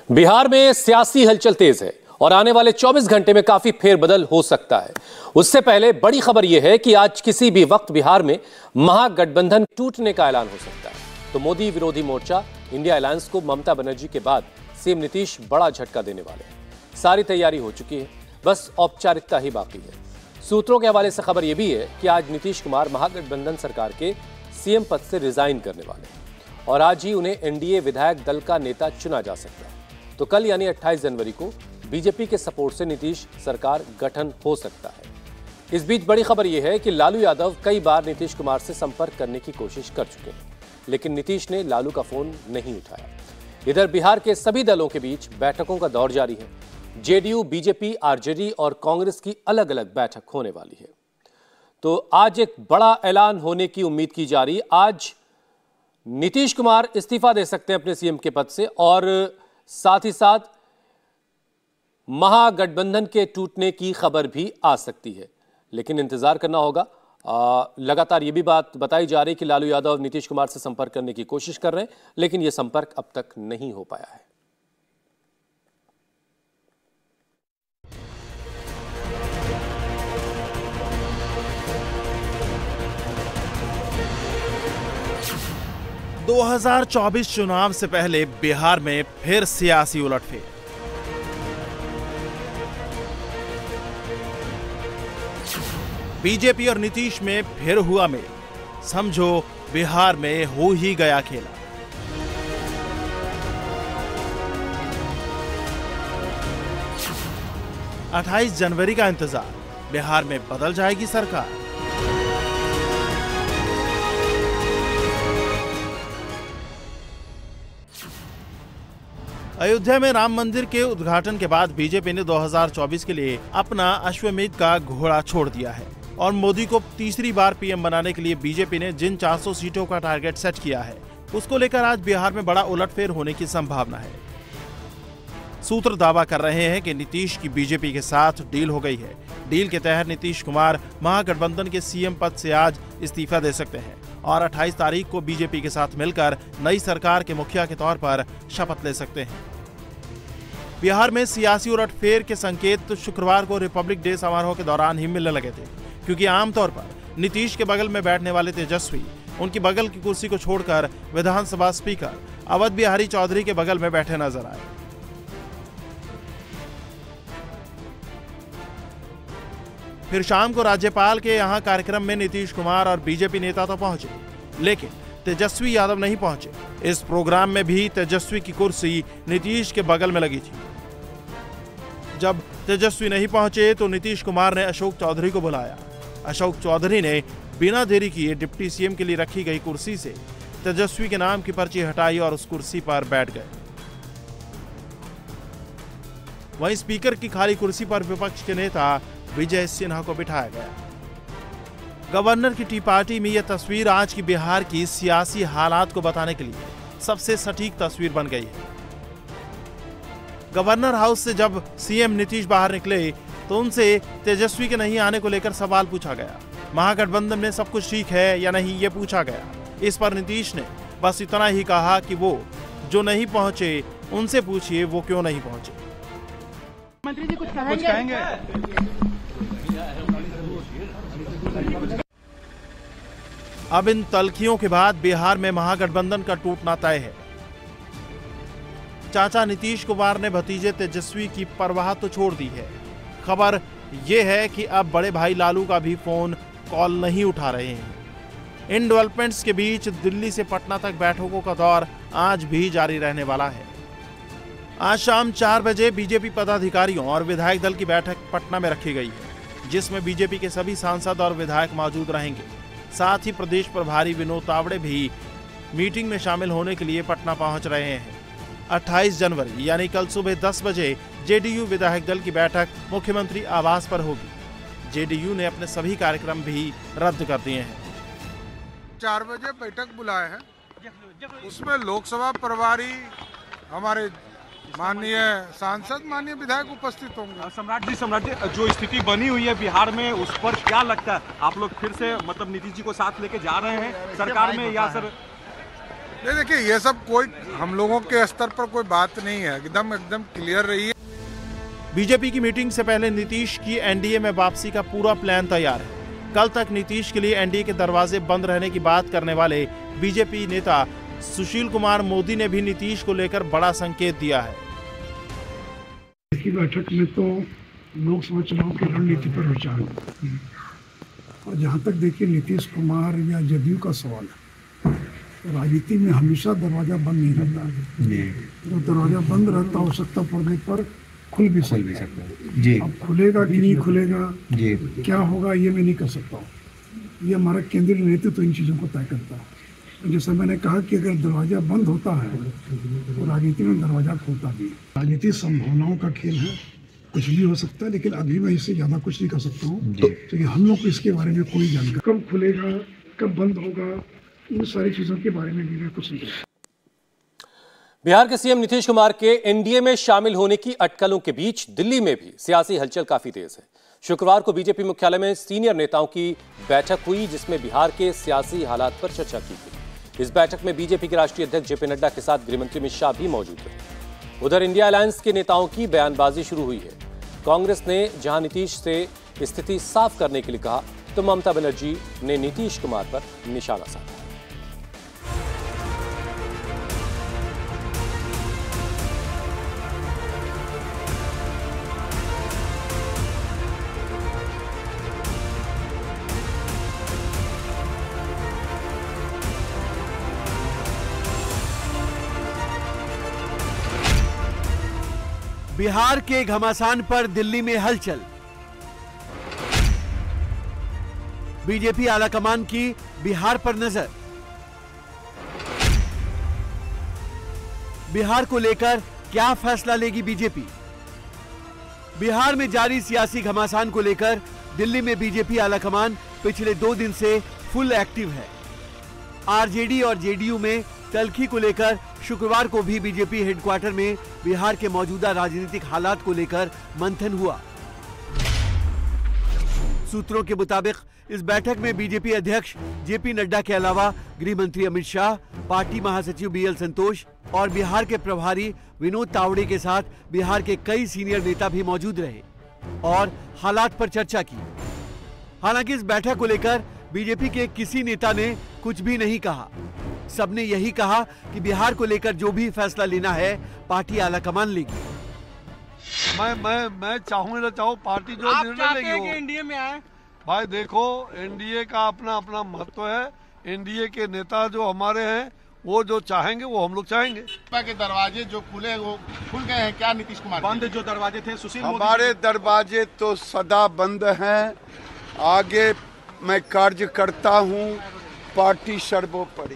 बिहार में सियासी हलचल तेज है और आने वाले 24 घंटे में काफी फेरबदल हो सकता है। उससे पहले बड़ी खबर यह है कि आज किसी भी वक्त बिहार में महागठबंधन टूटने का ऐलान हो सकता है। तो मोदी विरोधी मोर्चा इंडिया अलायंस को ममता बनर्जी के बाद सीएम नीतीश बड़ा झटका देने वाले हैं। सारी तैयारी हो चुकी है, बस औपचारिकता ही बाकी है। सूत्रों के हवाले से खबर यह भी है कि आज नीतीश कुमार महागठबंधन सरकार के सीएम पद से रिजाइन करने वाले हैं और आज ही उन्हें एनडीए विधायक दल का नेता चुना जा सकता है। तो कल यानी 28 जनवरी को बीजेपी के सपोर्ट से नीतीश सरकार गठन हो सकता है। इस बीच बड़ी खबर यह है कि लालू यादव कई बार नीतीश कुमार से संपर्क करने की कोशिश कर चुके हैं, लेकिन नीतीश ने लालू का फोन नहीं उठाया। इधर बिहार के सभी दलों के बीच बैठकों का दौर जारी है। जेडीयू, बीजेपी, आरजेडी और कांग्रेस की अलग अलग बैठक होने वाली है। तो आज एक बड़ा ऐलान होने की उम्मीद की जा रही है। आज नीतीश कुमार इस्तीफा दे सकते हैं अपने सीएम के पद से और साथ ही साथ महागठबंधन के टूटने की खबर भी आ सकती है, लेकिन इंतजार करना होगा। लगातार यह भी बात बताई जा रही है कि लालू यादव नीतीश कुमार से संपर्क करने की कोशिश कर रहे हैं, लेकिन यह संपर्क अब तक नहीं हो पाया है। दो 2024 चुनाव से पहले बिहार में फिर सियासी उलटफेर। बीजेपी और नीतीश में फिर हुआ मेल। समझो बिहार में हो ही गया खेला। अट्ठाईस जनवरी का इंतजार। बिहार में बदल जाएगी सरकार। अयोध्या में राम मंदिर के उद्घाटन के बाद बीजेपी ने 2024 के लिए अपना अश्वमेध का घोड़ा छोड़ दिया है और मोदी को तीसरी बार पीएम बनाने के लिए बीजेपी ने जिन 400 सीटों का टारगेट सेट किया है, उसको लेकर आज बिहार में बड़ा उलटफेर होने की संभावना है। सूत्र दावा कर रहे हैं कि नीतीश की बीजेपी के साथ डील हो गई है। डील के तहत नीतीश कुमार महागठबंधन के सीएम पद से आज इस्तीफा दे सकते हैं और 28 तारीख को बीजेपी के साथ मिलकर नई सरकार के मुखिया के तौर पर शपथ ले सकते हैं। बिहार में सियासी उलटफेर के संकेत तो शुक्रवार को रिपब्लिक डे समारोह के दौरान ही मिलने लगे थे, क्योंकि आमतौर पर नीतीश के बगल में बैठने वाले तेजस्वी उनकी बगल की कुर्सी को छोड़कर विधानसभा स्पीकर अवध बिहारी चौधरी के बगल में बैठे नजर आए। फिर शाम को राज्यपाल के यहां कार्यक्रम में नीतीश कुमार और बीजेपी नेता तो पहुंचे, लेकिन तेजस्वी यादव नहीं पहुंचे। इस प्रोग्राम में भी तेजस्वी की कुर्सी नीतीश के बगल में लगी थी। जब तेजस्वी नहीं पहुंचे तो नीतीश कुमार ने अशोक चौधरी को बुलाया। अशोक चौधरी ने बिना देरी किए डिप्टी सीएम के लिए रखी गई कुर्सी से तेजस्वी के नाम की पर्ची हटाई और उस कुर्सी पर बैठ गए। वहीं स्पीकर की खाली कुर्सी पर विपक्ष के नेता विजय सिन्हा को बिठाया गया। गवर्नर की टी पार्टी में यह तस्वीर आज की बिहार की सियासी हालात को बताने के लिए सबसे सटीक तस्वीर बन गई है। गवर्नर हाउस से जब सीएम नीतीश बाहर निकले तो उनसे तेजस्वी के नहीं आने को लेकर सवाल पूछा गया। महागठबंधन में सब कुछ ठीक है या नहीं, ये पूछा गया। इस पर नीतीश ने बस इतना ही कहा कि वो जो नहीं पहुंचे उनसे पूछिए वो क्यों नहीं पहुंचे। मंत्री जी कुछ कहेंगे? अब इन तल्खियों के बाद बिहार में महागठबंधन का टूटना तय है। चाचा नीतीश कुमार ने भतीजे तेजस्वी की परवाह तो छोड़ दी है। खबर यह है कि अब बड़े भाई लालू का भी फोन कॉल नहीं उठा रहे हैं। इन डेवलपमेंट्स के बीच दिल्ली से पटना तक बैठकों का दौर आज भी जारी रहने वाला है। आज शाम 4 बजे बीजेपी पदाधिकारियों और विधायक दल की बैठक पटना में रखी गई है, जिसमें बीजेपी के सभी सांसद और विधायक मौजूद रहेंगे। साथ ही प्रदेश प्रभारी विनोद तावड़े भी मीटिंग में शामिल होने के लिए पटना पहुंच रहे हैं। 28 जनवरी यानी कल सुबह 10 बजे जेडीयू विधायक दल की बैठक मुख्यमंत्री आवास पर होगी। जेडीयू ने अपने सभी कार्यक्रम भी रद्द कर दिए हैं। 4 बजे बैठक बुलाए हैं, उसमें लोकसभा प्रभारी, हमारे माननीय सांसद, माननीय विधायक उपस्थित होंगे। सम्राट जी, जो स्थिति बनी हुई है बिहार में, उस पर क्या लगता है? आप लोग फिर से मतलब नीतीश जी को साथ लेके जा रहे हैं सरकार में या सर? नहीं देखिए, ये सब कोई हम लोगों के स्तर पर कोई बात नहीं है, एकदम क्लियर रही है। बीजेपी की मीटिंग से पहले नीतीश की एनडीए में वापसी का पूरा प्लान तैयार है। कल तक नीतीश के लिए एनडीए के दरवाजे बंद रहने की बात करने वाले बीजेपी नेता सुशील कुमार मोदी ने भी नीतीश को लेकर बड़ा संकेत दिया है। की बैठक में तो लोकसभा चुनाव की रणनीति पर विचार हुआ, और जहाँ तक देखिए नीतीश कुमार या जदयू का सवाल है, राजनीति में हमेशा दरवाजा बंद नहीं रहता है। जो दरवाजा बंद रहता, आवश्यकता पड़ने पर खुल भी सकता है जी। अब खुलेगा कि नहीं खुलेगा जी, क्या होगा ये मैं नहीं कर सकता हूँ। ये हमारा केंद्रीय नेतृत्व तो इन चीज़ों को तय करता है। जैसे मैंने कहा कि अगर दरवाजा बंद होता है तो राजनीति में दरवाजा खुलता भी। राजनीति संभावनाओं का खेल है, कुछ भी हो सकता है, लेकिन अभी मैं इससे ज़्यादा कुछ नहीं कर सकता हूँ, क्योंकि हम लोग को इसके बारे में कोई जानकारी, कब खुलेगा कब बंद होगा, इन सारी चीज़ों के बारे में भी मैं कुछ नहीं। बिहार के सीएम नीतीश कुमार के एनडीए में शामिल होने की अटकलों के बीच दिल्ली में भी सियासी हलचल काफी तेज है। शुक्रवार को बीजेपी मुख्यालय में सीनियर नेताओं की बैठक हुई, जिसमें बिहार के सियासी हालात पर चर्चा की गई। इस बैठक में बीजेपी के राष्ट्रीय अध्यक्ष जेपी नड्डा के साथ गृहमंत्री अमित शाह भी मौजूद रहे। उधर इंडिया अलायंस के नेताओं की बयानबाजी शुरू हुई है। कांग्रेस ने जहां नीतीश से स्थिति साफ करने के लिए कहा, तो ममता बनर्जी ने नीतीश कुमार पर निशाना साधा। बिहार के घमासान पर दिल्ली में हलचल। बीजेपी आलाकमान की बिहार पर नजर। बिहार को लेकर क्या फैसला लेगी बीजेपी? बिहार में जारी सियासी घमासान को लेकर दिल्ली में बीजेपी आलाकमान पिछले 2 दिन से फुल एक्टिव है। आरजेडी और जेडीयू में तल्खी को लेकर शुक्रवार को भी बीजेपी हेडक्वार्टर में बिहार के मौजूदा राजनीतिक हालात को लेकर मंथन हुआ। सूत्रों के मुताबिक इस बैठक में बीजेपी अध्यक्ष जेपी नड्डा के अलावा गृह मंत्री अमित शाह, पार्टी महासचिव बीएल संतोष और बिहार के प्रभारी विनोद तावड़े के साथ बिहार के कई सीनियर नेता भी मौजूद रहे और हालात पर चर्चा की। हालांकि इस बैठक को लेकर बीजेपी के किसी नेता ने कुछ भी नहीं कहा। सबने यही कहा कि बिहार को लेकर जो भी फैसला लेना है पार्टी आलाकमान लेगी। मैं चाहूँ पार्टी जो निर्णय लेगी एनडीए में आए। भाई देखो, एनडीए का अपना अपना महत्व है। एनडीए के नेता जो हमारे हैं वो जो चाहेंगे वो हम लोग चाहेंगे। के दरवाजे जो खुले वो खुल गए हैं क्या नीतीश कुमार? बंद जो दरवाजे थे सुशील हमारे दरवाजे तो सदा बंद हैं। आगे मैं कार्य करता हूँ, पार्टी सर्वोपरि।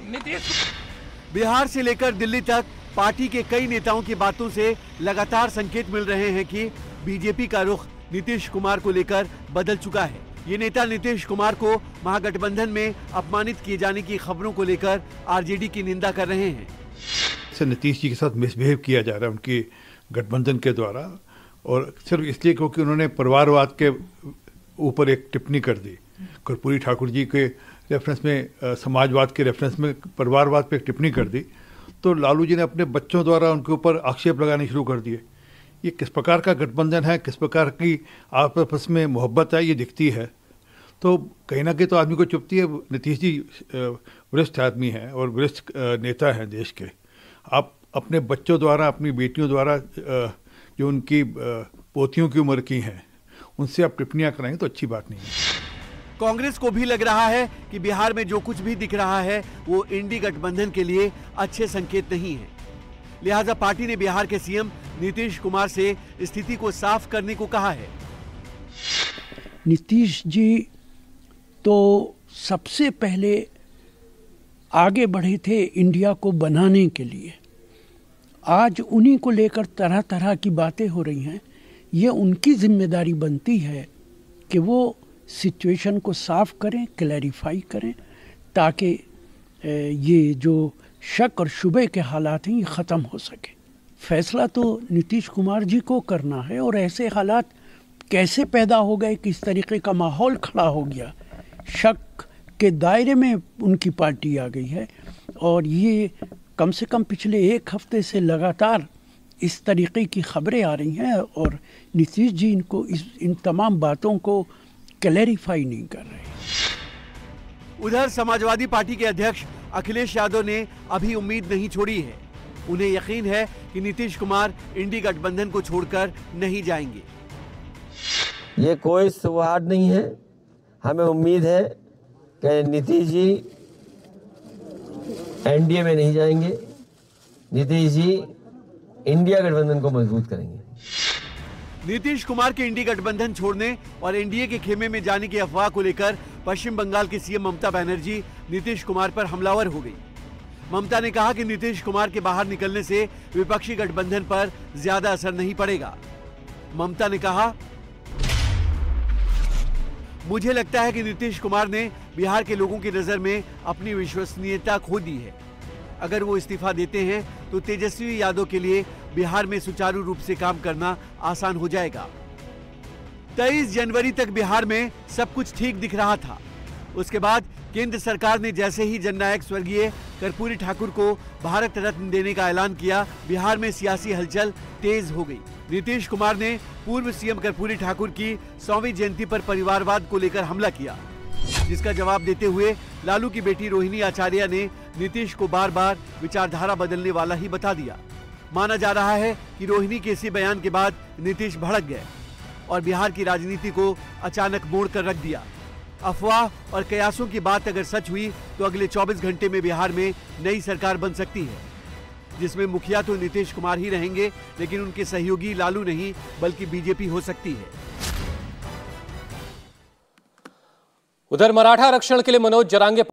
बिहार से लेकर दिल्ली तक पार्टी के कई नेताओं की बातों से लगातार संकेत मिल रहे हैं कि बीजेपी का रुख नीतीश कुमार को लेकर बदल चुका है। ये नेता नीतीश कुमार को महागठबंधन में अपमानित किए जाने की खबरों को लेकर आरजेडी की निंदा कर रहे हैं। नीतीश जी के साथ मिसबिहेव किया जा रहा है उनके गठबंधन के द्वारा, और सिर्फ इसलिए क्योंकि उन्होंने परिवारवाद के ऊपर एक टिप्पणी कर दी। कर्पूरी ठाकुर जी के रेफरेंस में, समाजवाद के रेफरेंस में परिवारवाद पे एक टिप्पणी कर दी, तो लालू जी ने अपने बच्चों द्वारा उनके ऊपर आक्षेप लगाने शुरू कर दिए। ये किस प्रकार का गठबंधन है, किस प्रकार की आपस में मोहब्बत है, ये दिखती है। तो कहीं ना कहीं तो आदमी को चुभती है। नीतीश जी वरिष्ठ आदमी हैं और वरिष्ठ नेता हैं देश के। आप अपने बच्चों द्वारा, अपनी बेटियों द्वारा जो उनकी पोतियों की उम्र की हैं, उनसे आप टिप्पणियाँ कराएंगे तो अच्छी बात नहीं है। कांग्रेस को भी लग रहा है कि बिहार में जो कुछ भी दिख रहा है वो इंडी गठबंधन के लिए अच्छे संकेत नहीं है। लिहाजा पार्टी ने बिहार के सीएम नीतीश कुमार से स्थिति को साफ करने को कहा है। नीतीश जी तो सबसे पहले आगे बढ़े थे इंडिया को बनाने के लिए। आज उन्हीं को लेकर तरह तरह की बातें हो रही हैं। ये उनकी जिम्मेदारी बनती है कि वो सिचुएशन को साफ करें, क्लैरिफाई करें, ताकि ये जो शक और शुबे के हालात हैं ये ख़त्म हो सके। फैसला तो नीतीश कुमार जी को करना है, और ऐसे हालात कैसे पैदा हो गए, किस तरीके का माहौल खड़ा हो गया, शक के दायरे में उनकी पार्टी आ गई है। और ये कम से कम पिछले एक हफ्ते से लगातार इस तरीके की खबरें आ रही हैं और नीतीश जी इनको इन तमाम बातों को क्लैरिफाई नहीं कर रहे। उधर समाजवादी पार्टी के अध्यक्ष अखिलेश यादव ने अभी उम्मीद नहीं छोड़ी है। उन्हें यकीन है कि नीतीश कुमार इंडी गठबंधन को छोड़कर नहीं जाएंगे। ये कोई सौहार्द नहीं है। हमें उम्मीद है कि नीतीश जी एनडीए में नहीं जाएंगे। नीतीश जी इंडिया गठबंधन को मजबूत करेंगे। नीतीश कुमार के इंडी गठबंधन छोड़ने और एनडीए के खेमे में जाने की अफवाह को लेकर पश्चिम बंगाल की सीएम ममता बनर्जी नीतीश कुमार पर हमलावर हो गई। ममता ने कहा कि नीतीश कुमार के बाहर निकलने से विपक्षी गठबंधन पर ज्यादा असर नहीं पड़ेगा। ममता ने कहा, मुझे लगता है कि नीतीश कुमार ने बिहार के लोगों की नजर में अपनी विश्वसनीयता खो दी है। अगर वो इस्तीफा देते हैं तो तेजस्वी यादव के लिए बिहार में सुचारू रूप से काम करना आसान हो जाएगा। 23 जनवरी तक बिहार में सब कुछ ठीक दिख रहा था। उसके बाद केंद्र सरकार ने जैसे ही जननायक स्वर्गीय कर्पूरी ठाकुर को भारत रत्न देने का ऐलान किया, बिहार में सियासी हलचल तेज हो गई। नीतीश कुमार ने पूर्व सीएम कर्पूरी ठाकुर की 100वीं जयंती पर परिवारवाद को लेकर हमला किया, जिसका जवाब देते हुए लालू की बेटी रोहिणी आचार्य ने नीतीश को बार बार विचारधारा बदलने वाला ही बता दिया। माना जा रहा है कि रोहिणी के इसी बयान के बाद नीतीश भड़क गए और बिहार की राजनीति को अचानक मोड़ कर रख दिया। अफवाह और कयासों की बात अगर सच हुई तो अगले 24 घंटे में बिहार में नई सरकार बन सकती है, जिसमें मुखिया तो नीतीश कुमार ही रहेंगे, लेकिन उनके सहयोगी लालू नहीं बल्कि बीजेपी हो सकती है। उधर मराठा आरक्षण के लिए मनोज जरांगे